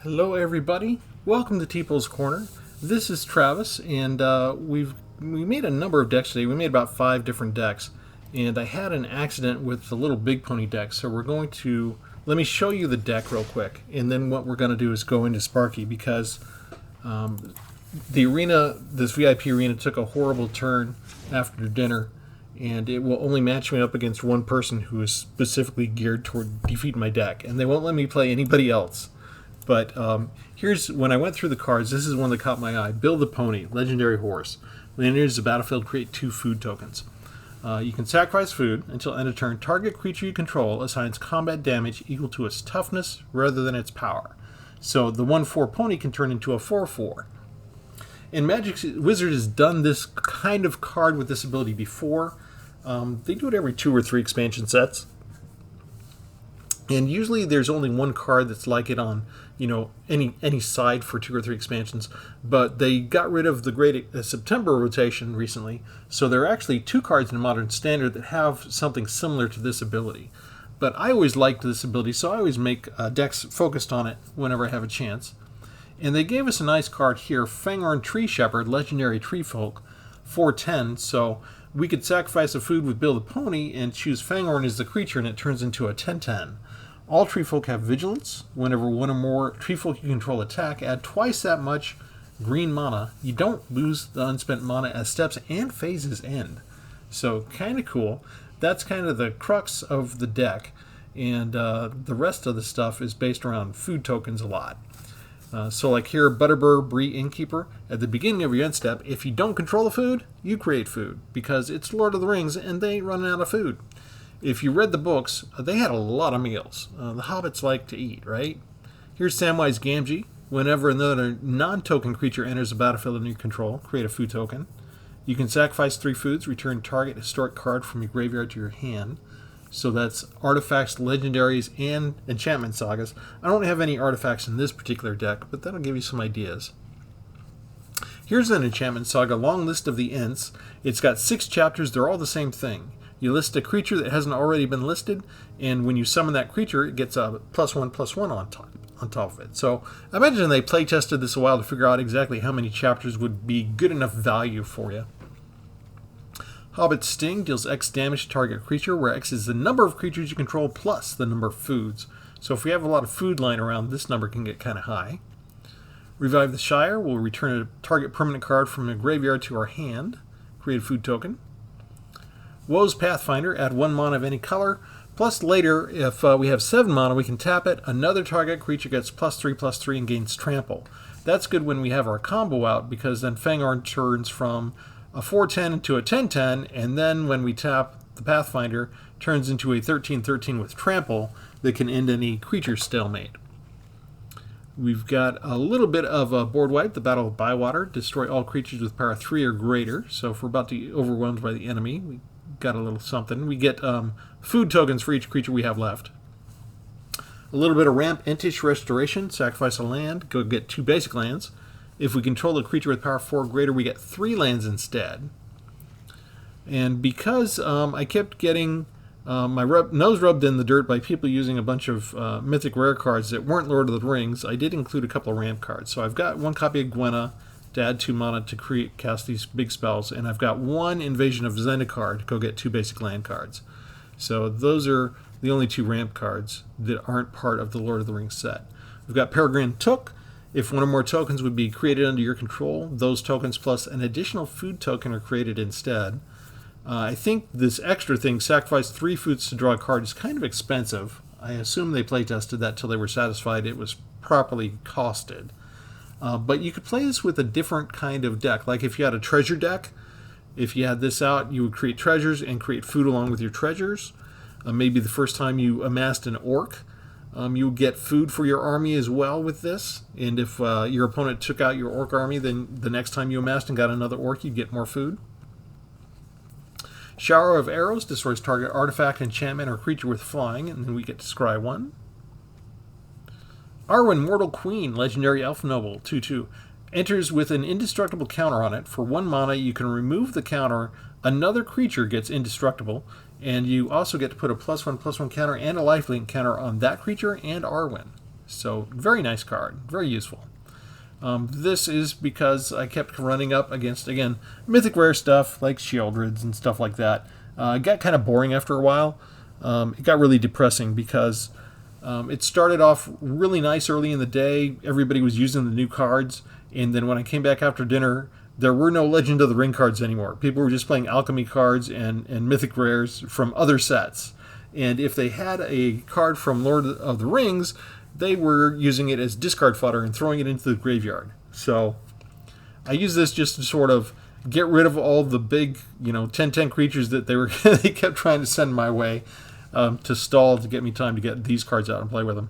Hello everybody, welcome to Tpull's Corner. This is Travis, and we made a number of decks today. We made about 5 different decks, and I had an accident with the little Big Pony deck, so we're going to, let me show you the deck real quick, and then what we're going to do is go into Sparky, because the arena, this VIP arena, took a horrible turn after dinner, and it will only match me up against one person who is specifically geared toward defeating my deck, and they won't let me play anybody else. But here's, when I went through the cards, this is one that caught my eye. Build the Pony, Legendary Horse. When it enters the battlefield, create 2 food tokens. You can sacrifice food until end of turn. Target creature you control assigns combat damage equal to its toughness rather than its power. So the 1/4 pony can turn into a 4/4. And Magic Wizard has done this kind of card with this ability before. They do it every 2 or 3 expansion sets. And usually there's only one card that's like it on, you know, any side for 2 or 3 expansions. But they got rid of the Great September rotation recently, so there are actually 2 cards in Modern Standard that have something similar to this ability. But I always liked this ability, so I always make decks focused on it whenever I have a chance. And they gave us a nice card here, Fangorn Tree Shepherd, Legendary Tree Folk, 4/10. So we could sacrifice a food with Build a Pony and choose Fangorn as the creature, and it turns into a 10/10. All tree folk have vigilance. Whenever one or more tree folk you control attack, add twice that much green mana. You don't lose the unspent mana as steps and phases end. So kind of cool. That's kind of the crux of the deck. And the rest of the stuff is based around food tokens a lot. So like here, Butterbur, Bree, Innkeeper. At the beginning of your end step, if you don't control the food, you create food. Because it's Lord of the Rings and they ain't running out of food. If you read the books, they had a lot of meals. The hobbits like to eat, right? Here's Samwise Gamgee. Whenever another non-token creature enters the battlefield under your control, create a food token. You can sacrifice 3 foods, return target historic card from your graveyard to your hand. So that's artifacts, legendaries, and enchantment sagas. I don't have any artifacts in this particular deck, but that'll give you some ideas. Here's an enchantment saga, long list of the Ents. It's got 6 chapters, they're all the same thing. You list a creature that hasn't already been listed, and when you summon that creature, it gets a +1/+1 on top of it. So I imagine they play tested this a while to figure out exactly how many chapters would be good enough value for you. Hobbit Sting deals X damage to target creature, where X is the number of creatures you control plus the number of foods. So if we have a lot of food lying around, this number can get kind of high. Revive the Shire will return a target permanent card from a graveyard to our hand. Create a food token. Woe's Pathfinder, add 1 mana of any color, plus later, if we have 7 mana, we can tap it. Another target creature gets +3/+3 and gains trample. That's good when we have our combo out, because then Fangorn turns from a 4/10 into a 10/10, and then when we tap the Pathfinder, turns into a 13/13 with trample that can end any creature stalemate. We've got a little bit of a board wipe, the Battle of Bywater. Destroy all creatures with power 3 or greater. So if we're about to get overwhelmed by the enemy, we got a little something. We get food tokens for each creature we have left. A little bit of Ramp Entish Restoration. Sacrifice a land. Go get 2 basic lands. If we control a creature with power 4 or greater, we get 3 lands instead. And because I kept getting my nose rubbed in the dirt by people using a bunch of mythic rare cards that weren't Lord of the Rings, I did include a couple of ramp cards. So I've got 1 copy of Gwenna to add 2 mana to cast these big spells, and I've got 1 Invasion of Zendikar to go get 2 basic land cards. So those are the only 2 ramp cards that aren't part of the Lord of the Rings set. We've got Peregrine Took. If 1 or more tokens would be created under your control, those tokens plus an additional food token are created instead. I think this extra thing, sacrifice 3 foods to draw a card, is kind of expensive. I assume they playtested that till they were satisfied it was properly costed. But you could play this with a different kind of deck. Like if you had a treasure deck, if you had this out, you would create treasures and create food along with your treasures. Maybe the first time you amassed an orc, you would get food for your army as well with this. And if your opponent took out your orc army, then the next time you amassed and got another orc, you'd get more food. Shower of Arrows destroys target artifact, enchantment, or creature with flying, and then we get to scry 1. Arwen, Mortal Queen, Legendary Elf Noble, 2/2. Enters with an indestructible counter on it. For 1 mana, you can remove the counter. Another creature gets indestructible, and you also get to put a +1/+1 counter and a lifelink counter on that creature and Arwen. So very nice card, very useful. This is because I kept running up against, again, mythic rare stuff like Shieldrids and stuff like that. It got kind of boring after a while. It got really depressing because it started off really nice early in the day. Everybody was using the new cards. And then when I came back after dinner, there were no Legend of the Ring cards anymore. People were just playing Alchemy cards and mythic rares from other sets. And if they had a card from Lord of the Rings, they were using it as discard fodder and throwing it into the graveyard. So I use this just to sort of get rid of all the big, 10/10 creatures that they kept trying to send my way to stall to get me time to get these cards out and play with them.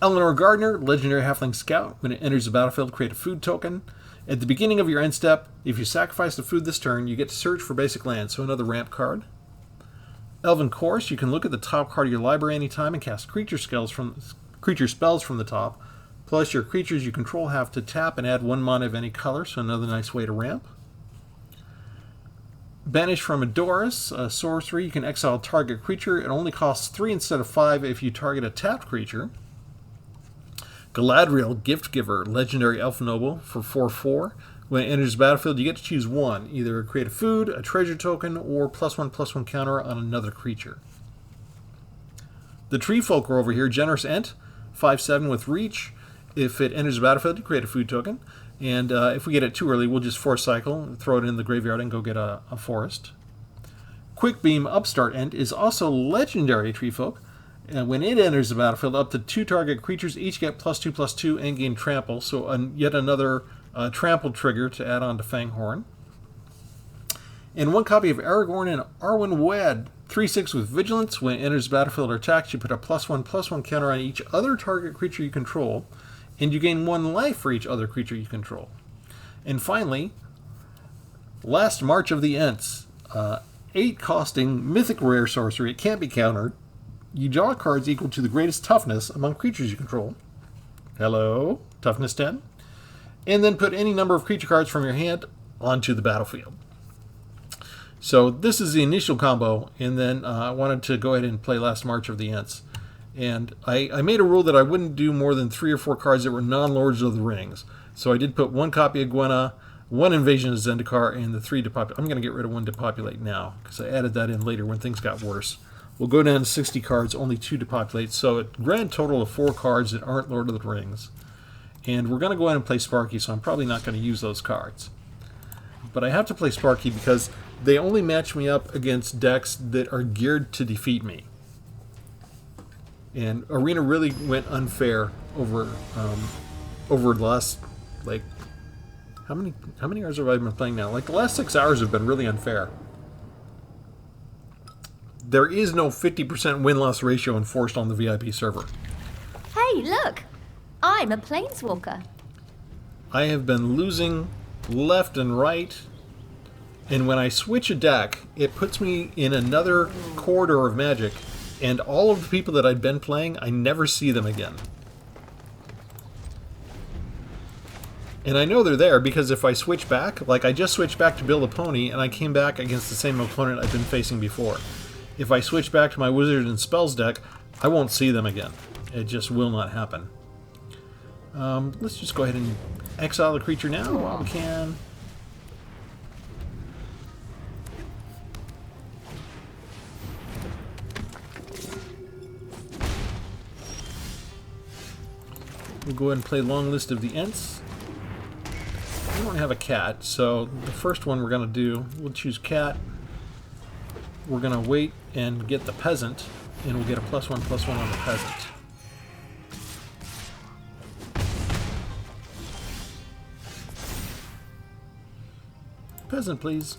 Eleanor Gardner, Legendary Halfling Scout. When it enters the battlefield, create a food token. At the beginning of your end step, if you sacrifice the food this turn, you get to search for basic land, so another ramp card. Elven Chorus, you can look at the top card of your library anytime and cast creature spells from the top. Plus, your creatures you control have to tap and add 1 mana of any color, so another nice way to ramp. Banish from Adoris, a sorcery. You can exile a target creature. It only costs 3 instead of 5 if you target a tapped creature. Galadriel, Gift Giver, Legendary Elf Noble for 4/4. When it enters the battlefield, you get to choose one. Either create a food, a treasure token, or +1/+1 counter on another creature. The Tree Folk are over here. Generous Ent, 5/7 with Reach. If it enters the battlefield, you create a food token. And if we get it too early, we'll just force cycle, throw it in the graveyard, and go get a forest. Quick Beam Upstart Ent is also legendary Tree Folk. And when it enters the battlefield, up to 2 target creatures each get +2/+2 and gain trample. So yet another trample trigger to add on to Fanghorn. And 1 copy of Aragorn and Arwen Wed, 3/6 with Vigilance. When it enters the battlefield or attacks, you put a +1/+1 counter on each other target creature you control, and you gain 1 life for each other creature you control. And finally, Last March of the Ents, 8 costing mythic rare sorcery. It can't be countered. You draw cards equal to the greatest toughness among creatures you control. Hello, toughness 10. And then put any number of creature cards from your hand onto the battlefield. So this is the initial combo, and then I wanted to go ahead and play Last March of the Ents. And I made a rule that I wouldn't do more than 3 or 4 cards that were non-Lords of the Rings. So I did put 1 copy of Gwenna, 1 Invasion of Zendikar, and the 3 Depopulate. I'm going to get rid of 1 Depopulate now, because I added that in later when things got worse. We'll go down to 60 cards, only 2 Depopulate, so a grand total of 4 cards that aren't Lord of the Rings. And we're going to go ahead and play Sparky, so I'm probably not going to use those cards. But I have to play Sparky because they only match me up against decks that are geared to defeat me. And Arena really went unfair over the last, like, how many hours have I been playing now? Like, the last 6 hours have been really unfair. There is no 50% win-loss ratio enforced on the VIP server. Hey, look! I'm a planeswalker. I have been losing left and right, and when I switch a deck, it puts me in another corridor of Magic, and all of the people that I'd been playing, I never see them again. And I know they're there because if I switch back, like I just switched back to Build a Pony, and I came back against the same opponent I've been facing before. If I switch back to my Wizards and Spells deck, I won't see them again. It just will not happen. Let's just go ahead and exile the creature now while we can. We'll go ahead and play Long List of the Ents. We don't have a cat, so the first one we're going to do, we'll choose cat. We're going to wait and get the peasant, and we'll get a +1/+1 on the peasant. Peasant, please.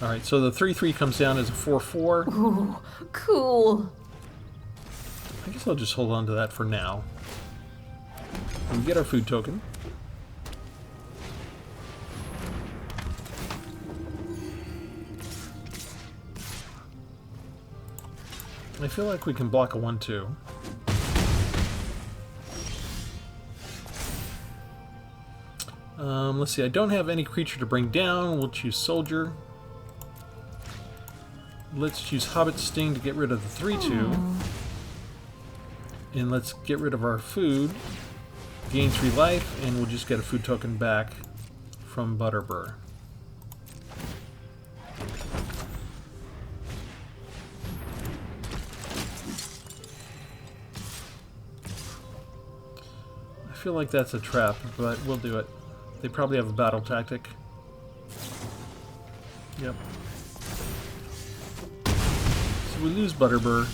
Alright, so the 3/3 comes down as a 4/4. Ooh, cool. I guess I'll just hold on to that for now. We get our food token. I feel like we can block a 1/2. Let's see, I don't have any creature to bring down. We'll choose Soldier. Let's choose Hobbit Sting to get rid of the 3/2. And let's get rid of our food. Gain 3 life, and we'll just get a food token back from Butterbur. I feel like that's a trap, but we'll do it. They probably have a battle tactic. Yep. So we lose Butterbur.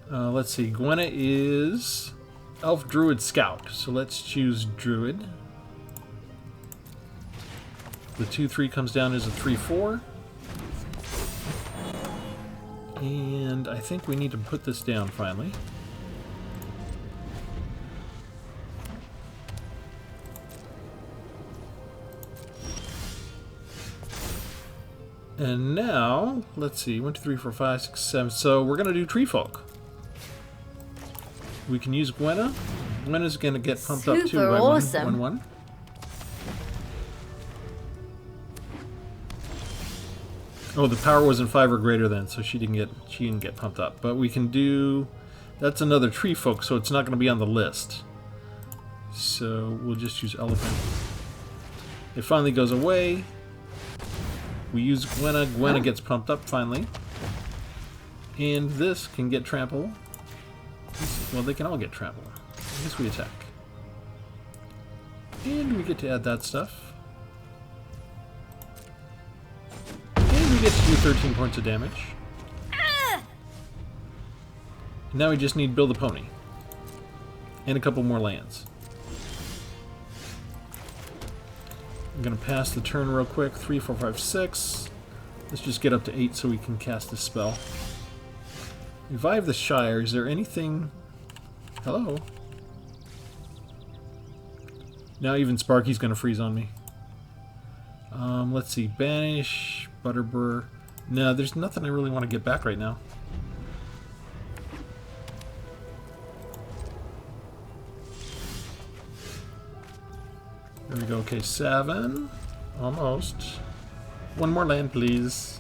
Let's see. Gwenna is Elf Druid Scout. So let's choose Druid. The 2/3 comes down as a 3/4. And I think we need to put this down finally. And now, let's see, 1, 2, 3, 4, 5, 6, 7. So we're going to do Tree Folk. We can use Gwenna. Gwenna's going to get pumped up too by awesome. 1/1. Oh, the power wasn't 5 or greater then, so she didn't get pumped up. But we can do, that's another Tree Folk, so it's not going to be on the list. So we'll just use Elephant. It finally goes away. We use Gwenna. Gwenna gets pumped up finally. And this can get trample. Well, they can all get trample. I guess we attack. And we get to add that stuff. And we get to do 13 points of damage. And now we just need to build a pony. And a couple more lands. I'm going to pass the turn real quick. 3, 4, 5, 6. Let's just get up to 8 so we can cast this spell. Revive the Shire. Is there anything... Hello? Now even Sparky's going to freeze on me. Let's see. Banish. Butterbur. No, there's nothing I really want to get back right now. There we go. Okay, 7. Almost. One more land, please.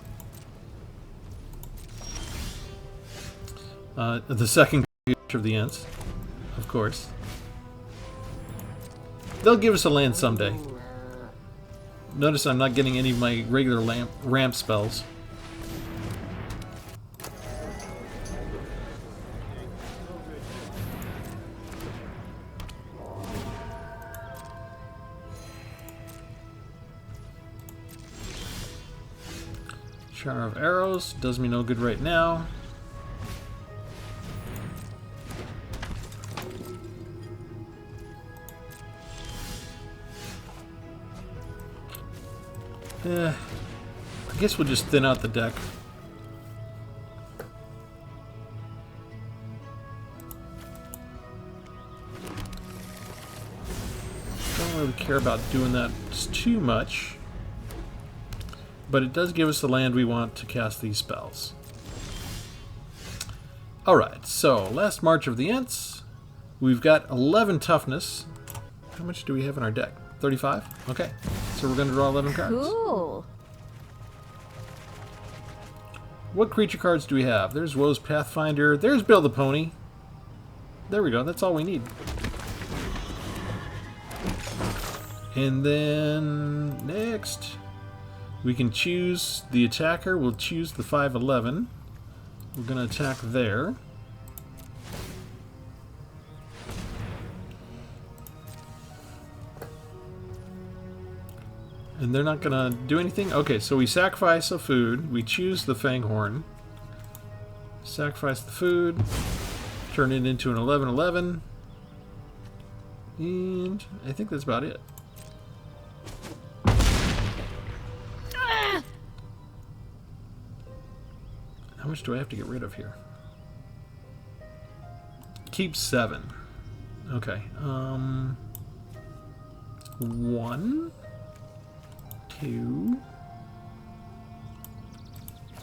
The second of the Ents, of course. They'll give us a land someday. Notice I'm not getting any of my regular ramp spells. Shower of Arrows does me no good right now. I guess we'll just thin out the deck. Don't really care about doing that too much. But it does give us the land we want to cast these spells. Alright, so last March of the Ents. We've got 11 toughness. How much do we have in our deck? 35? Okay, so we're going to draw 11 cards. Cool. What creature cards do we have? There's Woe's Pathfinder. There's Build the Pony. There we go, that's all we need. And then next... we can choose the attacker. We'll choose the 5/11. We're going to attack there. And they're not going to do anything? Okay, so we sacrifice a food. We choose the Fanghorn. Sacrifice the food. Turn it into an 11/11. And I think that's about it. How much do I have to get rid of here? Keep 7. Okay. 1, 2,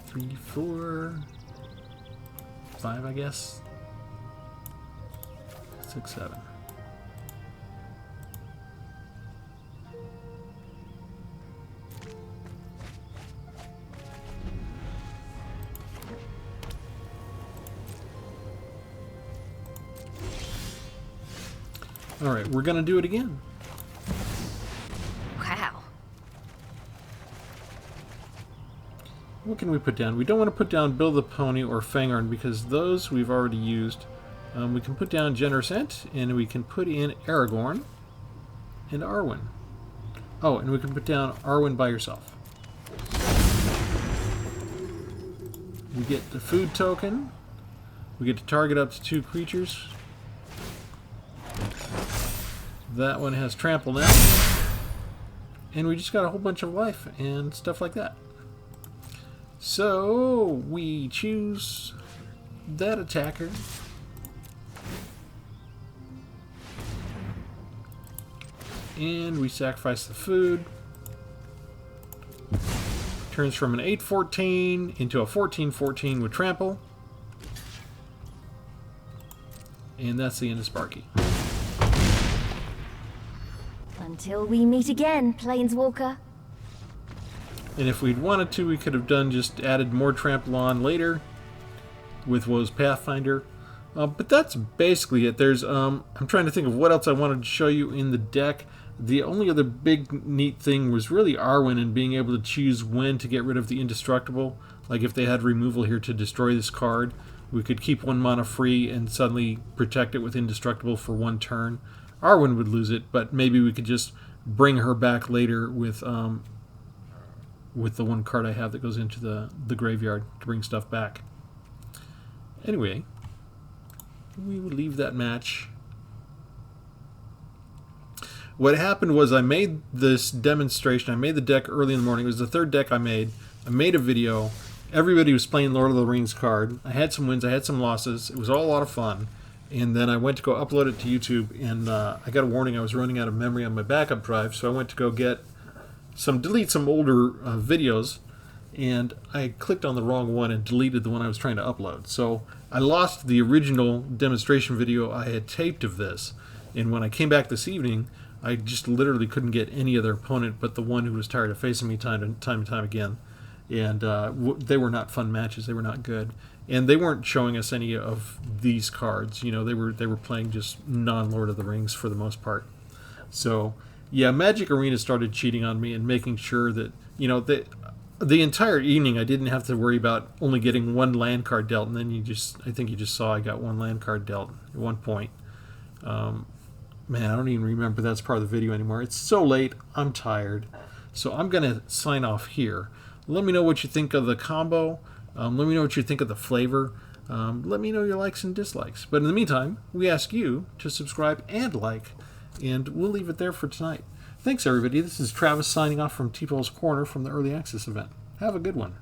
3, 4, 5, I guess. 6, 7. Alright, we're going to do it again. Wow. What can we put down? We don't want to put down Bill the Pony or Fangarn because those we've already used. We can put down Generous Ent, and we can put in Aragorn and Arwen. Oh, and we can put down Arwen by herself. We get the food token. We get to target up to 2 creatures. That one has trample now. And we just got a whole bunch of life and stuff like that. So we choose that attacker. And we sacrifice the food. Turns from an 8/14 into a 14/14 with trample. And that's the end of Sparky. Until we meet again, Planeswalker. And if we'd wanted to, we could have done just added more trample on later with Woe's Pathfinder. But that's basically it. There's I'm trying to think of what else I wanted to show you in the deck. The only other big neat thing was really Arwen and being able to choose when to get rid of the indestructible. Like if they had removal here to destroy this card, we could keep 1 mana free and suddenly protect it with indestructible for 1 turn. Arwen would lose it, but maybe we could just bring her back later with the 1 card I have that goes into the graveyard to bring stuff back. Anyway, we will leave that match. What happened was I made this demonstration. I made the deck early in the morning. It was the 3rd deck I made. I made a video. Everybody was playing Lord of the Rings card. I had some wins. I had some losses. It was all a lot of fun. And then I went to go upload it to YouTube, and I got a warning I was running out of memory on my backup drive, so I went to go delete some older videos, and I clicked on the wrong one and deleted the one I was trying to upload. So I lost the original demonstration video I had taped of this, and when I came back this evening, I just literally couldn't get any other opponent but the one who was tired of facing me time and time again. And they were not fun matches. They were not good. And they weren't showing us any of these cards. You know, they were playing just non-Lord of the Rings for the most part. So, yeah, Magic Arena started cheating on me and making sure that, you know, the entire evening I didn't have to worry about only getting 1 land card dealt. And then I think you just saw I got 1 land card dealt at one point. Man, I don't even remember that's part of the video anymore. It's so late. I'm tired. So I'm going to sign off here. Let me know what you think of the combo. Let me know what you think of the flavor. Let me know your likes and dislikes. But in the meantime, we ask you to subscribe and like. And we'll leave it there for tonight. Thanks, everybody. This is Travis signing off from Tpull's Corner from the Early Access event. Have a good one.